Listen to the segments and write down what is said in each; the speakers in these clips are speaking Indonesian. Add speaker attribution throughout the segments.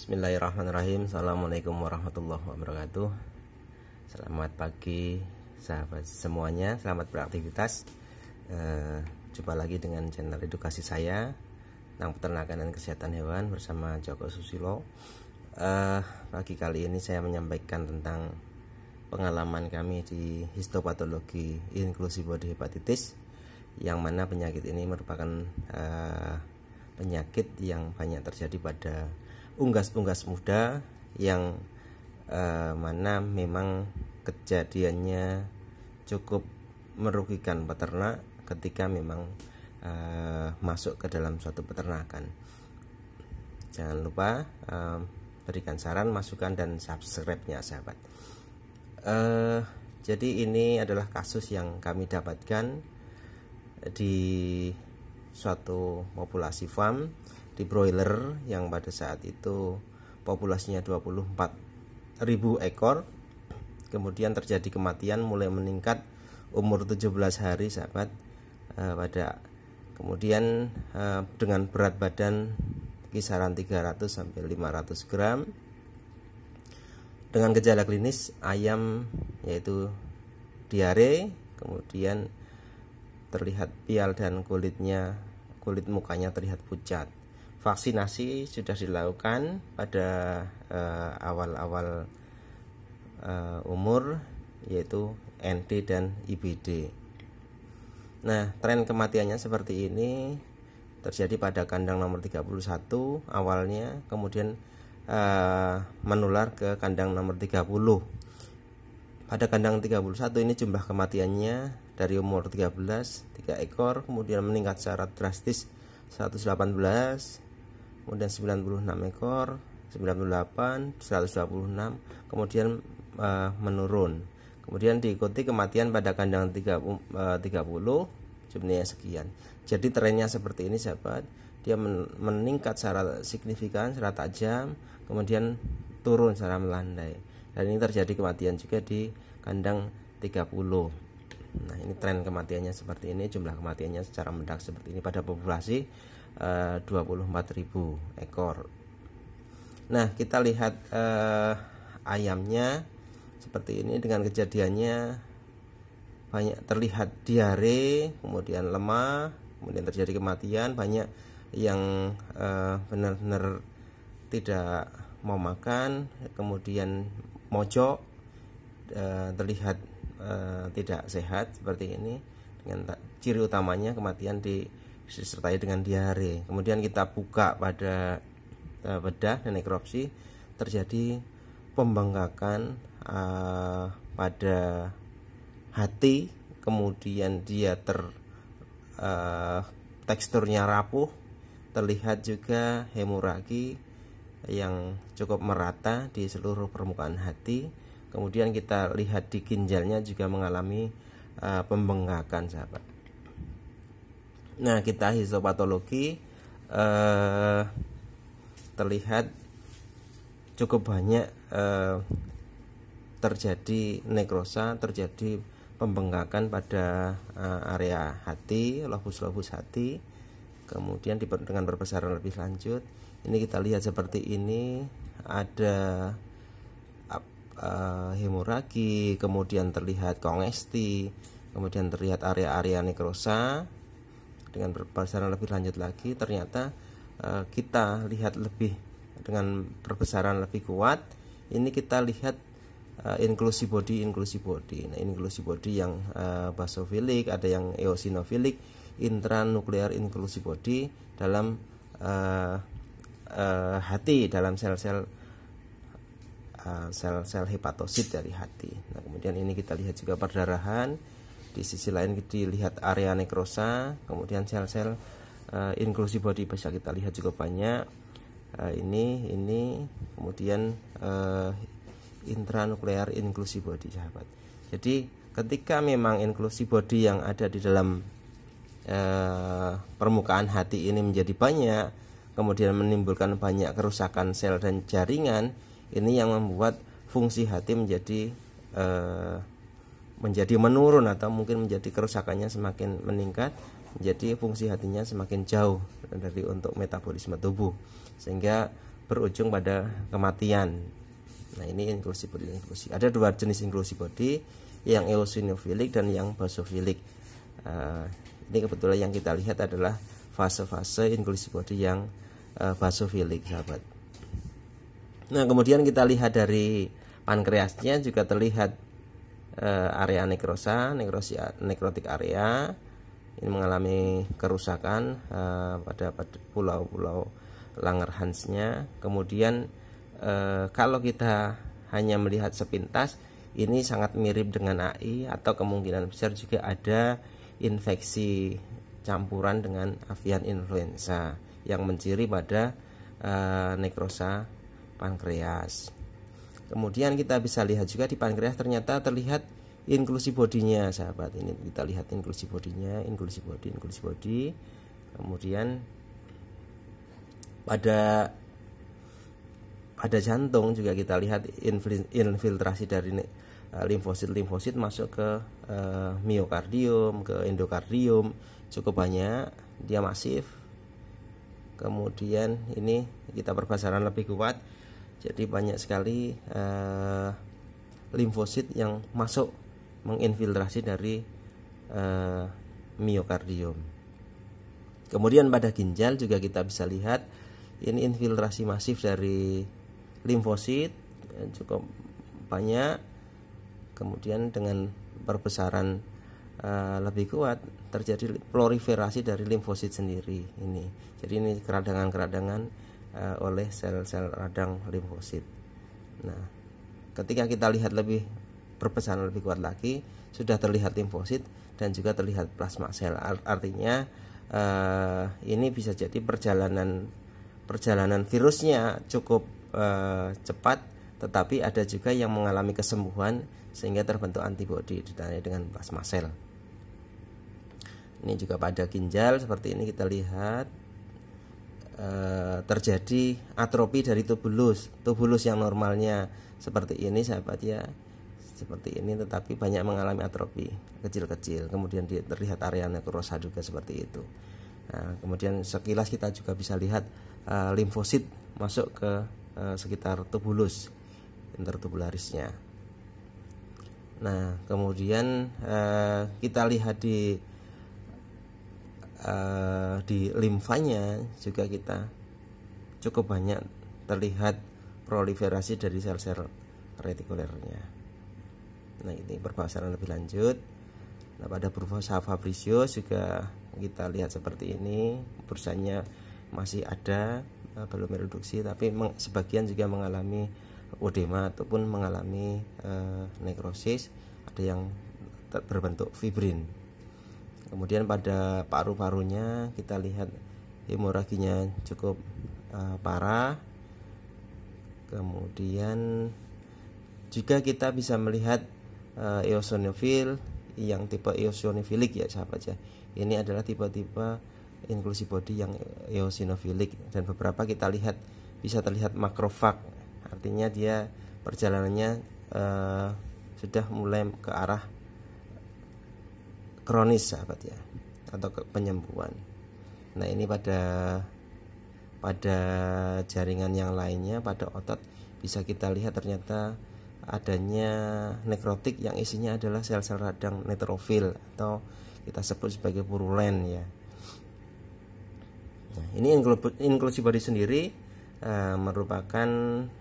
Speaker 1: Bismillahirrahmanirrahim. Assalamualaikum warahmatullahi wabarakatuh. Selamat pagi sahabat semuanya, selamat beraktivitas. Jumpa lagi dengan channel edukasi saya tentang peternakan dan kesehatan hewan bersama Joko Susilo. Pagi kali ini saya menyampaikan tentang pengalaman kami di histopatologi inklusi body hepatitis, yang mana penyakit ini merupakan penyakit yang banyak terjadi pada unggas-unggas muda, yang mana memang kejadiannya cukup merugikan peternak ketika memang masuk ke dalam suatu peternakan. Jangan lupa berikan saran, masukan, dan subscribe-nya sahabat. Jadi ini adalah kasus yang kami dapatkan di suatu populasi farm di broiler yang pada saat itu populasinya 24.000 ekor. Kemudian terjadi kematian mulai meningkat umur 17 hari sahabat, kemudian dengan berat badan kisaran 300 sampai 500 gram. Dengan gejala klinis ayam yaitu diare, kemudian terlihat pial dan kulit mukanya terlihat pucat. Vaksinasi sudah dilakukan pada awal-awal umur, yaitu NT dan IBD. Nah, tren kematiannya seperti ini terjadi pada kandang nomor 31 awalnya, kemudian menular ke kandang nomor 30. Pada kandang 31 ini jumlah kematiannya dari umur 3 ekor, kemudian meningkat secara drastis 118, kemudian 96 ekor, 98, 126, kemudian menurun. Kemudian diikuti kematian pada kandang 30 jumlahnya sekian. Jadi trennya seperti ini sahabat, dia meningkat secara signifikan, secara tajam, kemudian turun secara melandai. Dan ini terjadi kematian juga di kandang 30. Nah, ini tren kematiannya seperti ini, jumlah kematiannya secara mendadak seperti ini pada populasi 24.000 ekor. Nah, kita lihat ayamnya seperti ini dengan kejadiannya banyak terlihat diare, kemudian lemah, kemudian terjadi kematian, banyak yang benar-benar tidak mau makan, kemudian mojok, terlihat tidak sehat seperti ini. Dengan ciri utamanya kematian disertai dengan diare. Kemudian kita buka pada bedah dan nekropsi, terjadi pembengkakan pada hati, kemudian dia teksturnya rapuh, terlihat juga hemoragi yang cukup merata di seluruh permukaan hati. Kemudian kita lihat di ginjalnya juga mengalami pembengkakan sahabat. Nah, kita histopatologi terlihat cukup banyak terjadi nekrosa, terjadi pembengkakan pada area hati, lobus-lobus hati, kemudian dengan perbesaran lebih lanjut. Ini kita lihat seperti ini, ada hemoragi, kemudian terlihat kongesti, kemudian terlihat area-area nekrosa. Dengan perbesaran lebih lanjut lagi, ternyata kita lihat lebih dengan perbesaran lebih kuat. Ini kita lihat inklusi body. Nah, inklusi body yang basofilik, ada yang eosinofilik, intranuklear inklusi body dalam hati, dalam sel-sel hepatosit dari hati. Nah, kemudian ini kita lihat juga perdarahan. Di sisi lain dilihat area nekrosa, kemudian sel-sel inklusi body bisa kita lihat juga banyak. Ini kemudian intranuklear inklusi body sahabat. Jadi ketika memang inklusi body yang ada di dalam permukaan hati ini menjadi banyak, kemudian menimbulkan banyak kerusakan sel dan jaringan, ini yang membuat fungsi hati menjadi menurun, atau mungkin menjadi kerusakannya semakin meningkat, menjadi fungsi hatinya semakin jauh dari untuk metabolisme tubuh, sehingga berujung pada kematian. Nah, ini inclusive body. Ada dua jenis inclusive body, yang eosinofilik dan yang basofilik. Ini kebetulan yang kita lihat adalah fase-fase inclusive body yang basofilik, sahabat. Nah, kemudian kita lihat dari pankreasnya juga terlihat area nekrosa, nekrotik area. Ini mengalami kerusakan pada pulau-pulau Langerhansnya. Kemudian kalau kita hanya melihat sepintas, ini sangat mirip dengan AI, atau kemungkinan besar juga ada infeksi campuran dengan avian influenza yang menciri pada nekrosa pankreas. Kemudian kita bisa lihat juga di pankreas ternyata terlihat inclusive body-nya, sahabat. Ini kita lihat inclusive body-nya, inclusive body. Kemudian pada jantung juga kita lihat infiltrasi dari limfosit masuk ke miokardium, ke endokardium, cukup banyak, dia masif. Kemudian ini kita perbasaran lebih kuat, jadi banyak sekali limfosit yang masuk menginfiltrasi dari miokardium. Kemudian pada ginjal juga kita bisa lihat ini infiltrasi masif dari limfosit cukup banyak. Kemudian dengan perbesaran lebih kuat terjadi proliferasi dari limfosit sendiri ini. Jadi ini keradangan oleh sel-sel radang limfosit. Nah, ketika kita lihat lebih perbesaran lebih kuat lagi, sudah terlihat limfosit dan juga terlihat plasma sel. Artinya ini bisa jadi perjalanan virusnya cukup cepat, tetapi ada juga yang mengalami kesembuhan sehingga terbentuk antibodi ditandai dengan plasma sel. Ini juga pada ginjal seperti ini kita lihat terjadi atrofi dari tubulus yang normalnya seperti ini, sahabat ya, seperti ini, tetapi banyak mengalami atrofi kecil-kecil. Kemudian terlihat area nekrosa juga seperti itu. Nah, kemudian sekilas kita juga bisa lihat limfosit masuk ke sekitar tubulus intertubularisnya. Nah, kemudian kita lihat di limfanya juga kita cukup banyak terlihat proliferasi dari sel-sel retikulernya. Nah, ini perbahasan lebih lanjut. Nah, pada bursa Fabricius juga kita lihat seperti ini, bursanya masih ada, belum mereduksi, tapi sebagian juga mengalami odema ataupun mengalami nekrosis, ada yang berbentuk fibrin. Kemudian pada paru-parunya kita lihat hemoraginya cukup parah. Kemudian juga kita bisa melihat eosinofil yang tipe eosinofilik ya, sahabat ya. Ini adalah tipe-tipe inclusive body yang eosinofilik, dan beberapa kita lihat bisa terlihat makrofag, artinya dia perjalanannya sudah mulai ke arah kronis, sahabat ya, atau ke penyembuhan. Nah, ini pada jaringan yang lainnya, pada otot bisa kita lihat ternyata adanya nekrotik yang isinya adalah sel-sel radang neutrofil atau kita sebut sebagai purulen ya. Nah, ini inclusive body sendiri merupakan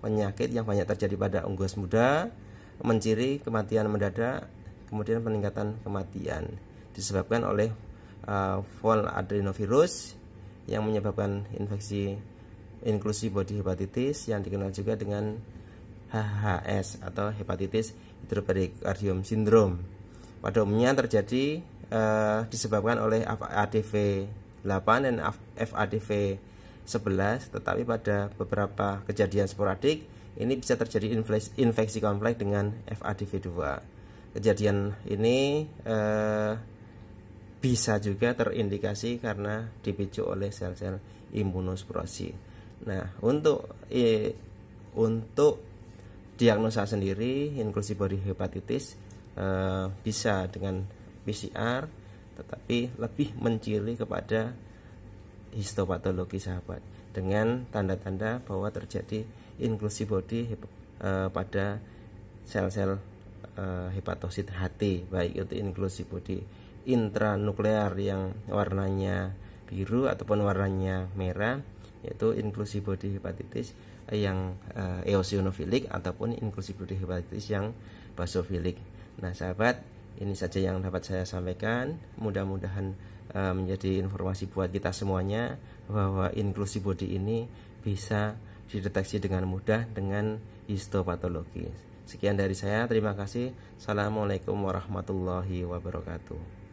Speaker 1: penyakit yang banyak terjadi pada unggas muda, menciri kematian mendadak, kemudian peningkatan kematian disebabkan oleh Vol adenovirus yang menyebabkan infeksi inclusive body hepatitis yang dikenal juga dengan HHS atau hepatitis hidroperikardium syndrome. Pada umumnya terjadi disebabkan oleh FADV 8 dan FADV 11, tetapi pada beberapa kejadian sporadik ini bisa terjadi infeksi kompleks dengan FADV 2. Kejadian ini bisa juga terindikasi karena dipicu oleh sel-sel imunosuppresi. Nah, untuk diagnosa sendiri inclusive body hepatitis bisa dengan PCR, tetapi lebih menciri kepada histopatologi, sahabat. dengan tanda-tanda bahwa terjadi inclusive body pada sel-sel hepatosit HT, baik itu inclusive body intranuklear yang warnanya biru ataupun warnanya merah, yaitu inclusive body hepatitis yang eosinofilik ataupun inclusive body hepatitis yang basofilik. Nah sahabat, ini saja yang dapat saya sampaikan. Mudah-mudahan menjadi informasi buat kita semuanya bahwa inclusive body ini bisa dideteksi dengan mudah dengan histopatologi. Sekian dari saya, terima kasih. Assalamualaikum warahmatullahi wabarakatuh.